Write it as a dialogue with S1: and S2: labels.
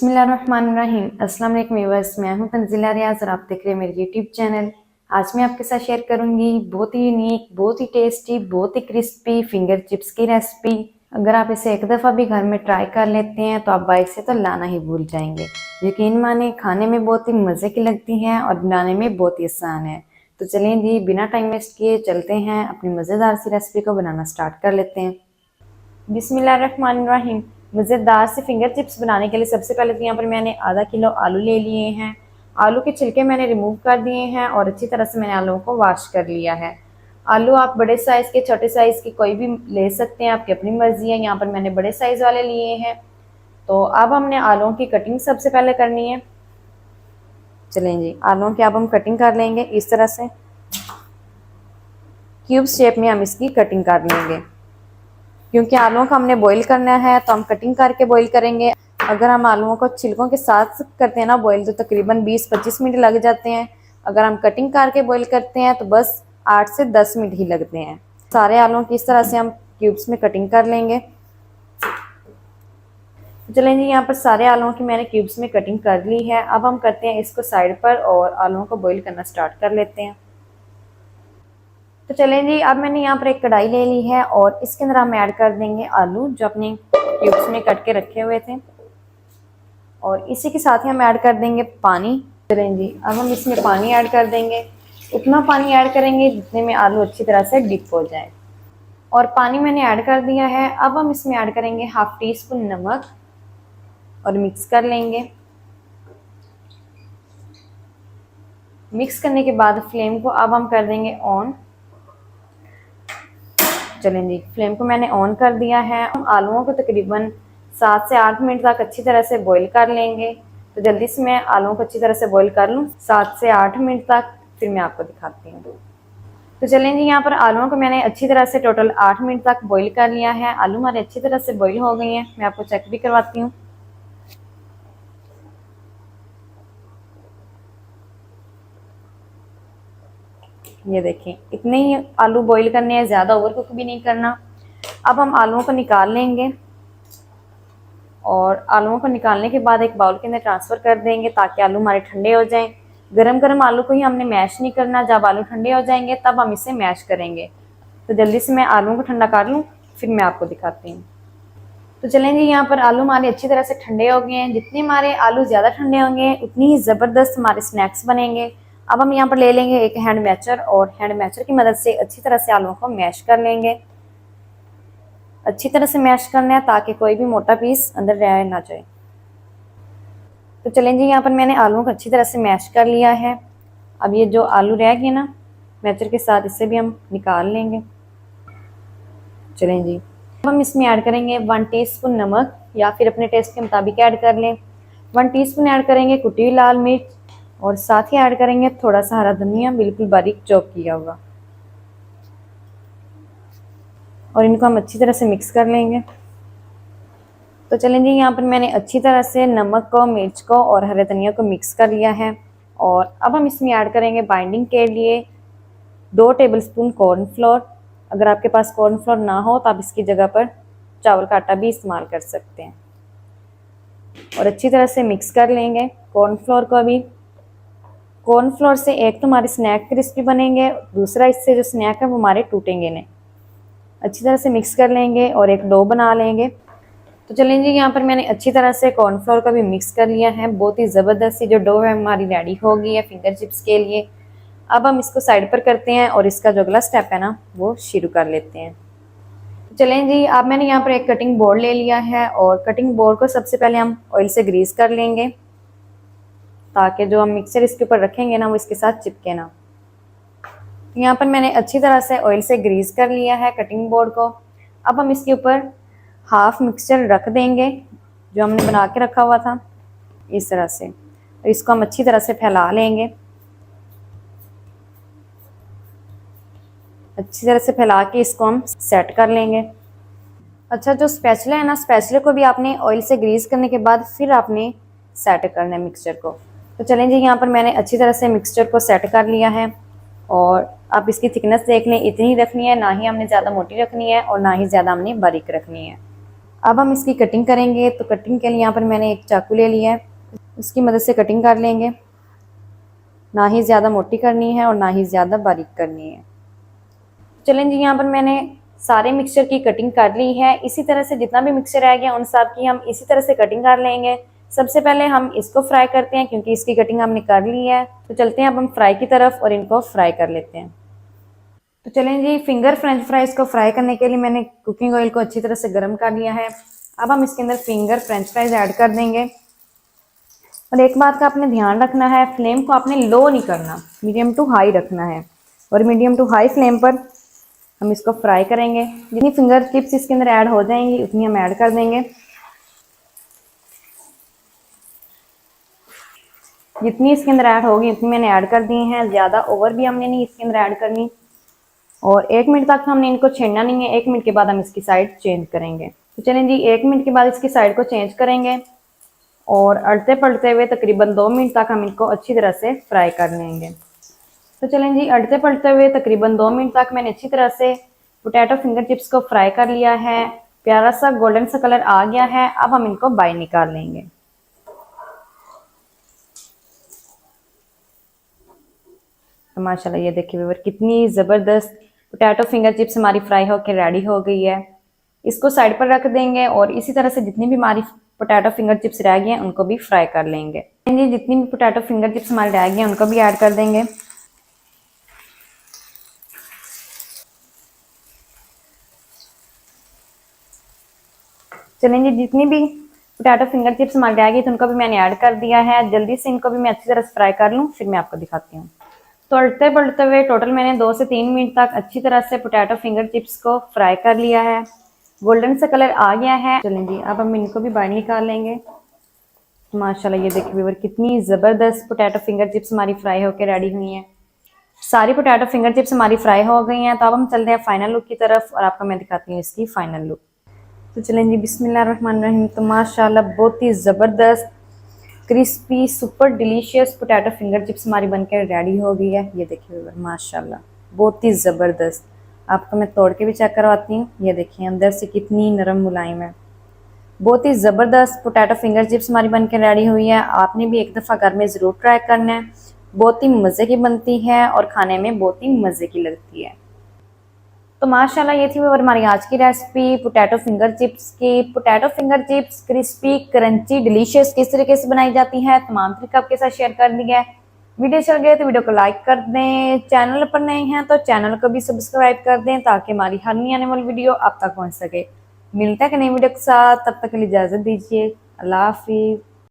S1: बिस्मिल्लाहिर्रहमानिर्रहीम। अस्सलाम वालेकुम व्यूअर्स, मैं हूं तंजीला रियाज और आप देख रहे हैं मेरे यूट्यूब चैनल। आज मैं आपके साथ शेयर करूंगी बहुत ही यूनिक, बहुत ही टेस्टी, बहुत ही क्रिस्पी फिंगर चिप्स की रेसिपी। अगर आप इसे एक दफ़ा भी घर में ट्राई कर लेते हैं तो आप बाइक से तो लाना ही भूल जाएंगे। यकीन माने, खाने में बहुत ही मज़े की लगती हैं और बनाने में बहुत ही आसान है। तो चलिए जी, बिना टाइम वेस्ट किए चलते हैं, अपनी मज़ेदार सी रेसिपी को बनाना स्टार्ट कर लेते हैं। बिस्मिल्लाहिर्रहमानिर्रहीम। मज़ेदार से फिंगर चिप्स बनाने के लिए सबसे पहले तो यहाँ पर मैंने आधा किलो आलू ले लिए हैं। आलू के छिलके मैंने रिमूव कर दिए हैं और अच्छी तरह से मैंने आलूओं को वॉश कर लिया है। आलू आप बड़े साइज़ के, छोटे साइज़ के कोई भी ले सकते हैं, आपकी अपनी मर्जी है। यहाँ पर मैंने बड़े साइज़ वाले लिए हैं। तो अब हमने आलूओं की कटिंग सबसे पहले करनी है। चलें जी, आलूओं की अब हम कटिंग कर लेंगे। इस तरह से क्यूब शेप में हम इसकी कटिंग कर लेंगे। क्योंकि आलूओं को हमने बॉईल करना है तो हम कटिंग करके बॉईल करेंगे। अगर हम आलूओं को छिलकों के साथ करते हैं ना बॉईल, तो तकरीबन 20-25 मिनट लग जाते हैं। अगर हम कटिंग करके बॉईल करते हैं तो बस 8 से 10 मिनट ही लगते हैं। सारे आलूओं की इस तरह से हम क्यूब्स में कटिंग कर लेंगे। चलें जी, यहाँ पर सारे आलूओं की मैंने क्यूब्स में कटिंग कर ली है। अब हम करते हैं इसको साइड पर और आलूओं को बॉईल करना स्टार्ट कर लेते हैं। तो चलें जी, अब मैंने यहाँ पर एक कढ़ाई ले ली है और इसके अंदर हम ऐड कर देंगे आलू जो अपने क्यूब्स में कट के रखे हुए थे, और इसी के साथ ही हम ऐड कर देंगे पानी। चलें जी, अब हम इसमें पानी ऐड कर देंगे। उतना पानी ऐड करेंगे जितने में आलू अच्छी तरह से डिप हो जाए। और पानी मैंने ऐड कर दिया है। अब हम इसमें ऐड करेंगे हाफ टी स्पून नमक और मिक्स कर लेंगे। मिक्स करने के बाद फ्लेम को अब हम कर देंगे ऑन। चलें जी, फ्लेम को मैंने ऑन कर दिया है। हम आलूओं को तकरीबन 7 से 8 मिनट तक अच्छी तरह से बॉईल कर लेंगे। तो जल्दी से मैं आलूओं को अच्छी तरह से बॉईल कर लूँ 7 से 8 मिनट तक, फिर मैं आपको दिखाती हूँ। तो चलें जी, यहाँ पर आलूओं को मैंने अच्छी तरह से टोटल 8 मिनट तक बॉईल कर लिया है। आलू हमारे अच्छी तरह से बॉईल हो गई हैं। मैं आपको चेक भी करवाती हूँ। ये देखें, इतने ही आलू बॉईल करने हैं, ज़्यादा ओवर कुक भी नहीं करना। अब हम आलूओं को निकाल लेंगे और आलूओं को निकालने के बाद एक बाउल के अंदर ट्रांसफ़र कर देंगे ताकि आलू हमारे ठंडे हो जाएं। गरम गरम आलू को ही हमने मैश नहीं करना, जब आलू ठंडे हो जाएंगे तब हम इसे मैश करेंगे। तो जल्दी से मैं आलूओं को ठंडा कर लूँ, फिर मैं आपको दिखाती हूँ। तो चलें जी, यहाँ पर आलू हमारे अच्छी तरह से ठंडे हो गए हैं। जितने हमारे आलू ज़्यादा ठंडे होंगे उतनी ही ज़बरदस्त हमारे स्नैक्स बनेंगे। अब हम यहाँ पर ले लेंगे एक हैंड मैचर और हैंड मैचर की मदद से अच्छी तरह से आलूओं को मैश कर लेंगे। अच्छी तरह से मैश करना है ताकि कोई भी मोटा पीस अंदर रह ना जाए। तो चलें जी, यहाँ पर मैंने आलूओं को अच्छी तरह से मैश कर लिया है। अब ये जो आलू रह गए ना मैचर के साथ, इससे भी हम निकाल लेंगे। चलें जी, अब हम इसमें ऐड करेंगे 1 टीस्पून नमक, या फिर अपने टेस्ट के मुताबिक ऐड कर लें। 1 टीस्पून ऐड करेंगे कुटी हुई लाल मिर्च, और साथ ही ऐड करेंगे थोड़ा सा हरा धनिया, बिल्कुल बारीक चॉप किया हुआ। और इनको हम अच्छी तरह से मिक्स कर लेंगे। तो चलें जी, यहाँ पर मैंने अच्छी तरह से नमक को, मिर्च को और हरे धनिया को मिक्स कर लिया है। और अब हम इसमें ऐड करेंगे बाइंडिंग के लिए 2 टेबलस्पून कॉर्नफ्लोर। अगर आपके पास कॉर्नफ्लोर ना हो तो आप इसकी जगह पर चावल का आटा भी इस्तेमाल कर सकते हैं। और अच्छी तरह से मिक्स कर लेंगे कॉर्नफ्लोर को। अभी कॉर्नफ्लोर से एक तो हमारे स्नैक क्रिस्पी बनेंगे, दूसरा इससे जो स्नैक है वो हमारे टूटेंगे नहीं। अच्छी तरह से मिक्स कर लेंगे और एक डो बना लेंगे। तो चलें जी, यहाँ पर मैंने अच्छी तरह से कॉर्नफ्लोर का भी मिक्स कर लिया है। बहुत ही ज़बरदस्त सी जो डो है हमारी रेडी हो गई है फिंगर चिप्स के लिए। अब हम इसको साइड पर करते हैं और इसका जो अगला स्टेप है ना वो शुरू कर लेते हैं। तो चलें जी, अब मैंने यहाँ पर एक कटिंग बोर्ड ले लिया है और कटिंग बोर्ड को सबसे पहले हम ऑयल से ग्रीस कर लेंगे ताकि जो हम मिक्सचर इसके ऊपर रखेंगे ना वो इसके साथ चिपके ना। यहाँ पर मैंने अच्छी तरह से ऑयल से ग्रीस कर लिया है कटिंग बोर्ड को। अब हम इसके ऊपर हाफ मिक्सचर रख देंगे जो हमने बना के रखा हुआ था, इस तरह से। और इसको हम अच्छी तरह से फैला लेंगे। अच्छी तरह से फैला के इसको हम सेट कर लेंगे। अच्छा, जो स्पैचुला है ना, स्पैचुले को भी आपने ऑयल से ग्रीस करने के बाद फिर आपने सेट करना है मिक्सचर को। तो चलें जी, यहाँ पर मैंने अच्छी तरह से मिक्सचर को सेट कर लिया है। और आप इसकी थिकनेस देख लें, इतनी रखनी है, ना ही हमने ज़्यादा मोटी रखनी है और ना ही ज़्यादा हमने बारीक रखनी है। अब हम इसकी कटिंग करेंगे। तो कटिंग के लिए यहाँ पर मैंने एक चाकू ले लिया है, उसकी मदद से कटिंग कर लेंगे। ना ही ज़्यादा मोटी करनी है और ना ही ज़्यादा बारीक करनी है। चलें जी, यहाँ पर मैंने सारे मिक्सचर की कटिंग कर ली है। इसी तरह से जितना भी मिक्सचर रह गया उन सब की हम इसी तरह से कटिंग कर लेंगे। सबसे पहले हम इसको फ्राई करते हैं क्योंकि इसकी कटिंग हमने कर ली है। तो चलते हैं अब हम फ्राई की तरफ और इनको फ्राई कर लेते हैं। तो चलें जी, फिंगर फ्रेंच फ्राइज को फ्राई करने के लिए मैंने कुकिंग ऑयल को अच्छी तरह से गर्म कर लिया है। अब हम इसके अंदर फिंगर फ्रेंच फ्राइज ऐड कर देंगे। और एक बात का आपने ध्यान रखना है, फ्लेम को आपने लो नहीं करना, मीडियम टू हाई रखना है। और मीडियम टू हाई फ्लेम पर हम इसको फ्राई करेंगे। जितनी फिंगर चिप्स इसके अंदर ऐड हो जाएंगी उतनी हम ऐड कर देंगे। जितनी इसके अंदर ऐड होगी उतनी मैंने ऐड कर दी हैं। ज़्यादा ओवर भी हमने नहीं इसके अंदर ऐड करनी। और 1 मिनट तक हमने इनको छेड़ना नहीं है। 1 मिनट के बाद हम इसकी साइड चेंज करेंगे। तो चलें जी, 1 मिनट के बाद इसकी साइड को चेंज करेंगे और अड़ते पलटते हुए तकरीबन 2 मिनट तक हम इनको अच्छी तरह से फ्राई कर लेंगे। तो चलें जी, अड़ते पलटते हुए तकरीबन 2 मिनट तक मैंने अच्छी तरह से पोटैटो फिंगर चिप्स को फ्राई कर लिया है। प्यारा सा गोल्डन सा कलर आ गया है। अब हम इनको बाहर निकाल लेंगे। तो माशाल्लाह ये देखिए व्यूअर, कितनी ज़बरदस्त पोटैटो फिंगर चिप्स हमारी फ्राई होकर रेडी हो गई है। इसको साइड पर रख देंगे और इसी तरह से जितनी भी हमारी पोटैटो फिंगर चिप्स रह गई हैं उनको भी फ्राई कर लेंगे। जितनी भी पोटैटो फिंगर चिप्स हमारे रह गए हैं उनको भी ऐड कर देंगे। चलेंगे, जितनी भी पोटैटो फिंगर चिप्स हमारी रह गई तो उनको भी मैंने ऐड कर दिया है। जल्दी से इनको भी मैं अच्छी तरह से फ्राई कर लूँ, फिर मैं आपको दिखाती हूँ। तो अड़ते पलटते हुए टोटल मैंने 2 से 3 मिनट तक अच्छी तरह से पोटैटो फिंगर चिप्स को फ्राई कर लिया है। गोल्डन सा कलर आ गया है। चलें जी, अब हम इनको भी बाहर निकाल लेंगे। माशाल्लाह ये देखिए व्यूअर, कितनी ज़बरदस्त पोटैटो फिंगर चिप्स हमारी फ्राई होकर रेडी हुई हैं। सारी पोटैटो फिंगर चिप्स हमारी फ्राई हो गई हैं। तो अब हम चलते हैं फाइनल लुक की तरफ और आपको मैं दिखाती हूँ इसकी फाइनल लुक। तो चलें जी, बिस्मिल्लाहिर्रहमानिर्रहीम। तो माशाल्लाह बहुत ही ज़बरदस्त crispy super delicious potato finger chips हमारी बनकर रेडी हो गई है। ये देखिए व्यूअर, माशाल्लाह बहुत ही ज़बरदस्त। आपको मैं तोड़ के भी चेक करवाती हूँ। ये देखिए अंदर से कितनी नरम मुलायम है। बहुत ही ज़बरदस्त पोटैटो फिंगर चिप्स हमारी बनकर रेडी हुई है। आपने भी एक दफ़ा घर में ज़रूर ट्राई करना है। बहुत ही मज़े की बनती है और खाने में बहुत ही मज़े की लगती है। तो माशाल्लाह ये थी वो हमारी आज की रेसिपी पोटैटो फिंगर चिप्स की। Potato finger chips crispy crunchy delicious किस तरीके से बनाई जाती है, तमाम तरीका आपके साथ शेयर कर दिया है। वीडियो चल गए तो वीडियो को लाइक कर दें। चैनल पर नए हैं तो चैनल को भी सब्सक्राइब कर दें ताकि हमारी हर नई आने वाली वीडियो आप तक पहुँच सके। मिलता है कि नई वीडियो के साथ, तब तक के लिए इजाज़त दीजिए। अल्लाह हाफिज़।